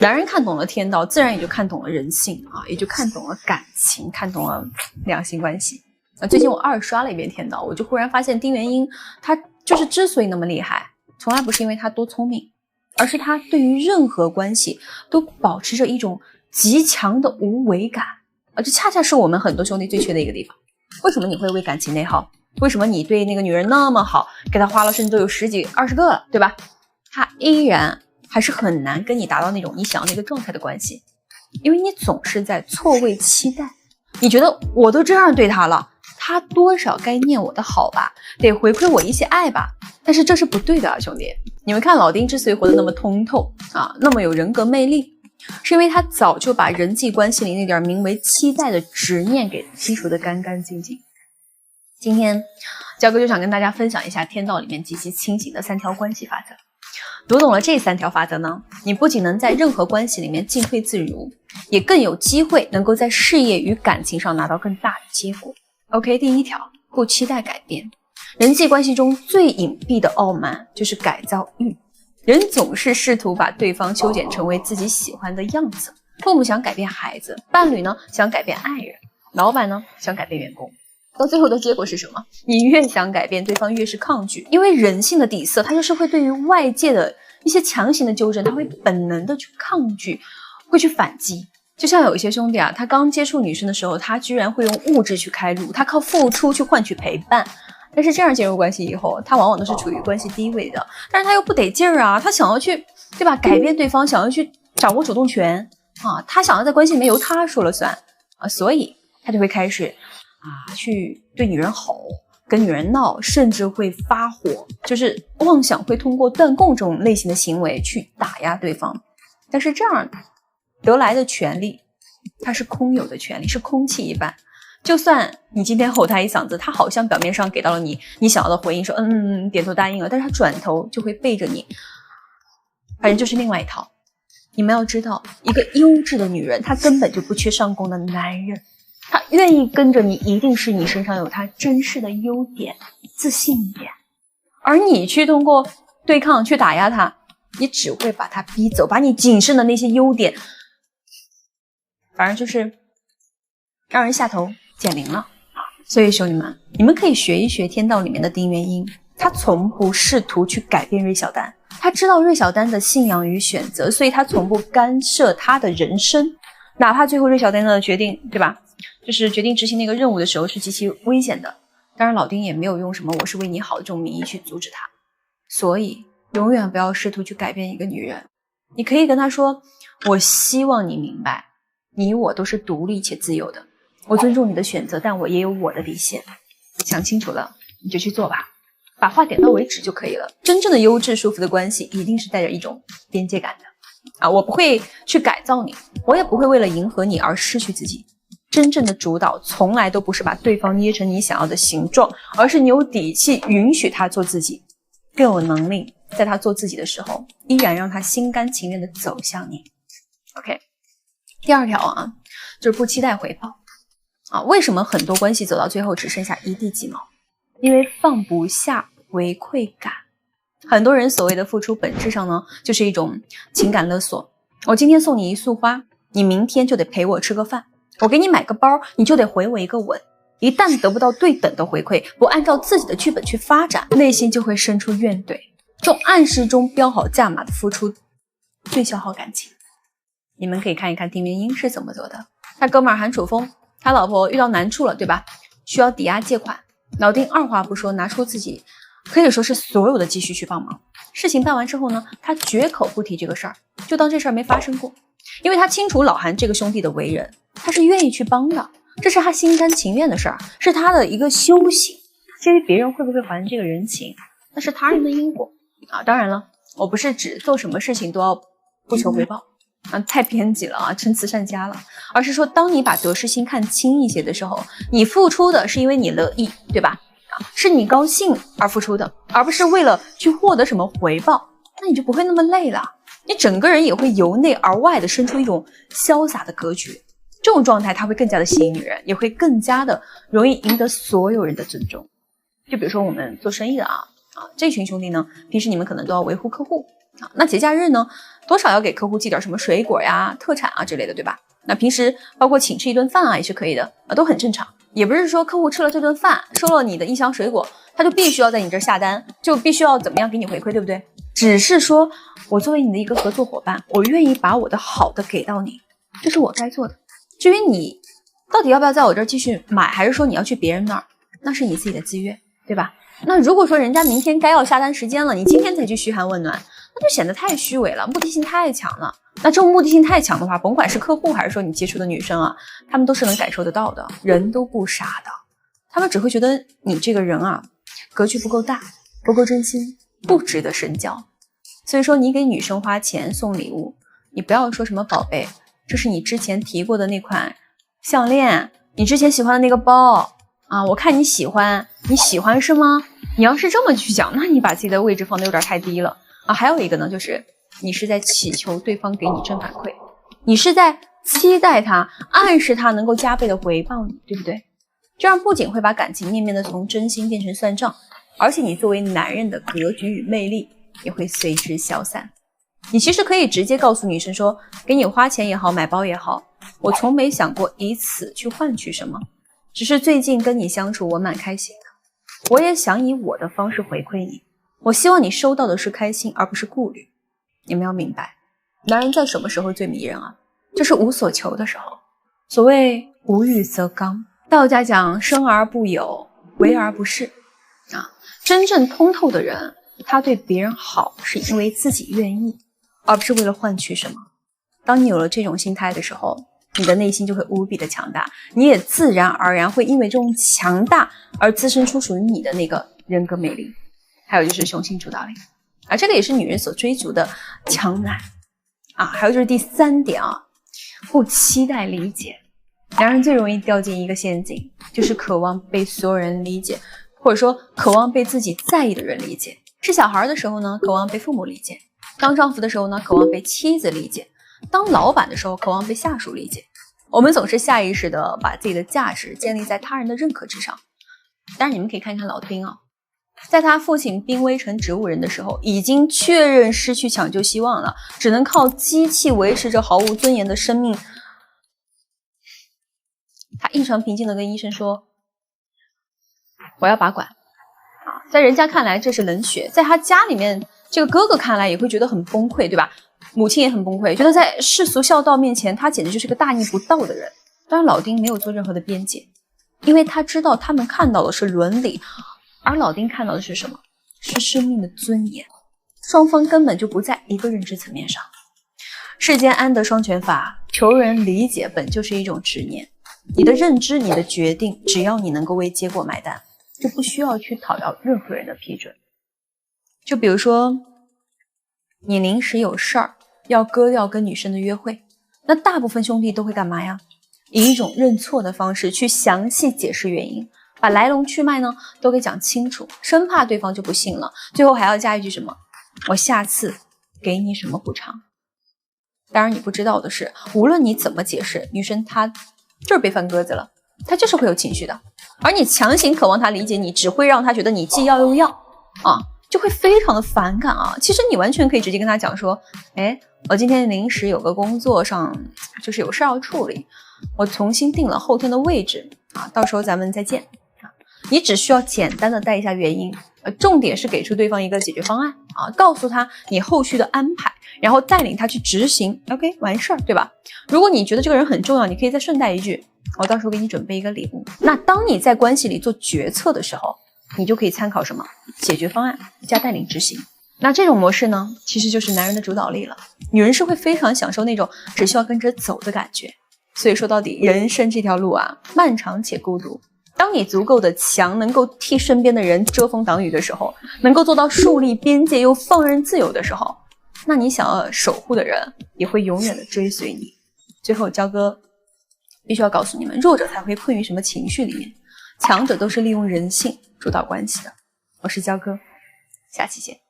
男人看懂了天道，自然也就看懂了人性啊，也就看懂了感情，看懂了两性关系。最近我二刷了一遍天道，我就忽然发现丁元英他就是之所以那么厉害，从来不是因为他多聪明，而是他对于任何关系都保持着一种极强的无为感啊，这恰恰是我们很多兄弟最缺的一个地方。为什么你会为感情内耗？为什么你对那个女人那么好，给她花了甚至都有10几20个了，对吧？她依然还是很难跟你达到那种你想要那个状态的关系，因为你总是在错位期待。你觉得我都这样对她了，她多少该念我的好吧，得回馈我一些爱吧，但是这是不对的啊，兄弟。你们看老丁之所以活得那么通透啊，那么有人格魅力，是因为他早就把人际关系里那点名为期待的执念给剔除得干干净净。今天焦哥就想跟大家分享一下天道里面极其清醒的3条关系法则。读懂了这3条法则呢，你不仅能在任何关系里面进退自如，也更有机会能够在事业与感情上拿到更大的结果。 OK， 第1条，不期待改变。人际关系中最隐蔽的傲慢就是改造欲，人总是试图把对方修剪成为自己喜欢的样子。父母想改变孩子，伴侣呢想改变爱人，老板呢想改变员工，到最后的结果是什么？你越想改变，对方越是抗拒，因为人性的底色，它就是会对于外界的一些强行的纠正，他会本能的去抗拒，会去反击。就像有一些兄弟啊，他刚接触女生的时候，他居然会用物质去开路，他靠付出去换取陪伴。但是这样进入关系以后，他往往都是处于关系低位的，但是他又不得劲儿啊，他想要去，对吧，改变对方，想要去掌握主动权啊，他想要在关系里面由他说了算啊，所以他就会开始去对女人吼，跟女人闹，甚至会发火，就是妄想会通过断供这种类型的行为去打压对方。但是这样得来的权利，它是空有的权利，是空气一般。就算你今天吼他一嗓子，他好像表面上给到了你想要的回应，说点头答应了，但是他转头就会背着你，反正就是另外一套。你们要知道，一个优质的女人，她根本就不缺上供的男人，她愿意跟着你，一定是你身上有她真实的优点、自信一点。而你去通过对抗去打压她，你只会把她逼走，把你仅剩的那些优点，反正就是让人下头减零了。所以兄弟们，你们可以学一学天道里面的丁元英，他从不试图去改变芮小丹，他知道芮小丹的信仰与选择，所以他从不干涉他的人生，哪怕最后芮小丹的决定，对吧，就是决定执行那个任务的时候是极其危险的，当然老丁也没有用什么我是为你好的这种名义去阻止他。所以永远不要试图去改变一个女人，你可以跟她说，我希望你明白，你我都是独立且自由的，我尊重你的选择，但我也有我的底线。想清楚了你就去做吧，把话点到为止就可以了。真正的优质舒服的关系一定是带着一种边界感的我不会去改造你，我也不会为了迎合你而失去自己。真正的主导从来都不是把对方捏成你想要的形状，而是你有底气允许他做自己，更有能力在他做自己的时候依然让他心甘情愿地走向你。 OK， 第2条就是不期待回报为什么很多关系走到最后只剩下一地鸡毛？因为放不下回馈感。很多人所谓的付出本质上呢，就是一种情感勒索。我今天送你一束花，你明天就得陪我吃个饭，我给你买个包，你就得回我一个吻。一旦得不到对等的回馈，不按照自己的剧本去发展，内心就会生出怨怼。这种暗示中标好价码的付出最消耗感情。你们可以看一看丁元英是怎么做的。他哥们儿韩楚风，他老婆遇到难处了，对吧，需要抵押借款，老丁二话不说拿出自己可以说是所有的积蓄去帮忙。事情办完之后呢，他绝口不提这个事儿，就当这事儿没发生过。因为他清楚老韩这个兄弟的为人，他是愿意去帮的，这是他心甘情愿的事儿，是他的一个修行。至于别人会不会还这个人情，那是他人的因果当然了，我不是指做什么事情都要不求回报太偏激了成慈善家了，而是说当你把得失心看轻一些的时候，你付出的是因为你乐意，对吧是你高兴而付出的，而不是为了去获得什么回报，那你就不会那么累了，你整个人也会由内而外的生出一种潇洒的格局。这种状态它会更加的吸引女人，也会更加的容易赢得所有人的尊重。就比如说我们做生意的这群兄弟呢，平时你们可能都要维护客户，啊。那节假日呢，多少要给客户寄点什么水果呀、特产啊之类的，对吧？那平时包括请吃一顿饭啊，也是可以的啊，都很正常。也不是说客户吃了这顿饭，收了你的一箱水果，他就必须要在你这儿下单，就必须要怎么样给你回馈，对不对？只是说我作为你的一个合作伙伴，我愿意把我的好的给到你，这是我该做的。至于你到底要不要在我这儿继续买，还是说你要去别人那儿，那是你自己的自愿，对吧？那如果说人家明天该要下单时间了，你今天才去嘘寒问暖，那就显得太虚伪了，目的性太强了。那这种目的性太强的话，甭管是客户还是说你接触的女生啊，他们都是能感受得到的。人都不傻的，他们只会觉得你这个人啊，格局不够大，不够真心，不值得深交。所以说你给女生花钱送礼物，你不要说什么宝贝，这是你之前提过的那款项链，你之前喜欢的那个包啊，我看你喜欢，你喜欢是吗？你要是这么去讲，那你把自己的位置放得有点太低了啊。还有一个呢，就是你是在祈求对方给你正反馈，你是在期待他，暗示他能够加倍的回报你，对不对？这样不仅会把感情面面的从真心变成算账，而且你作为男人的格局与魅力也会随之消散。你其实可以直接告诉女生说，给你花钱也好，买包也好，我从没想过以此去换取什么，只是最近跟你相处我蛮开心的，我也想以我的方式回馈你，我希望你收到的是开心而不是顾虑。你们要明白，男人在什么时候最迷人啊？就是无所求的时候。所谓无欲则刚，道家讲生而不有，为而不恃啊。真正通透的人，他对别人好是因为自己愿意，而不是为了换取什么。当你有了这种心态的时候，你的内心就会无比的强大，你也自然而然会因为这种强大而滋生出属于你的那个人格魅力。还有就是雄性主导力，而这个也是女人所追逐的强男啊。还有就是第3点啊，不期待理解。男人最容易掉进一个陷阱，就是渴望被所有人理解，或者说渴望被自己在意的人理解。是小孩的时候呢，渴望被父母理解；当丈夫的时候呢，渴望被妻子理解；当老板的时候，渴望被下属理解。我们总是下意识的把自己的价值建立在他人的认可之上。当然你们可以看看老丁啊，在他父亲濒危成植物人的时候，已经确认失去抢救希望了，只能靠机器维持着毫无尊严的生命。他异常平静地跟医生说，我要拔管啊。在人家看来这是冷血，在他家里面这个哥哥看来也会觉得很崩溃，对吧？母亲也很崩溃，觉得在世俗孝道面前他简直就是个大逆不道的人。当然老丁没有做任何的辩解，因为他知道他们看到的是伦理，而老丁看到的是什么？是生命的尊严。双方根本就不在一个认知层面上。世间安得双全法，求人理解本就是一种执念。你的认知，你的决定，只要你能够为结果买单，就不需要去讨要任何人的批准。就比如说你临时有事儿要割掉跟女生的约会，那大部分兄弟都会干嘛呀？以一种认错的方式去详细解释原因，把来龙去脉呢都给讲清楚，生怕对方就不信了，最后还要加一句什么，我下次给你什么补偿。当然你不知道的是，无论你怎么解释，女生她就是被放鸽子了，她就是会有情绪的，而你强行渴望她理解你，只会让她觉得你既要又要啊，就会非常的反感啊。其实你完全可以直接跟她讲说，我今天临时有个工作上就是有事要处理，我重新定了后天的位置啊，到时候咱们再见啊。你只需要简单的带一下原因，重点是给出对方一个解决方案啊，告诉他你后续的安排，然后带领他去执行 ，OK 完事儿，对吧？如果你觉得这个人很重要，你可以再顺带一句，我到时候给你准备一个礼物。那当你在关系里做决策的时候，你就可以参考什么解决方案加带领执行。那这种模式呢，其实就是男人的主导力了。女人是会非常享受那种只需要跟着走的感觉。所以说到底，人生这条路啊，漫长且孤独。当你足够的强，能够替身边的人遮风挡雨的时候，能够做到树立边界又放任自由的时候，那你想要守护的人也会永远的追随你。最后焦哥必须要告诉你们，弱者才会困于什么情绪里面，强者都是利用人性主导关系的。我是焦哥，下期见。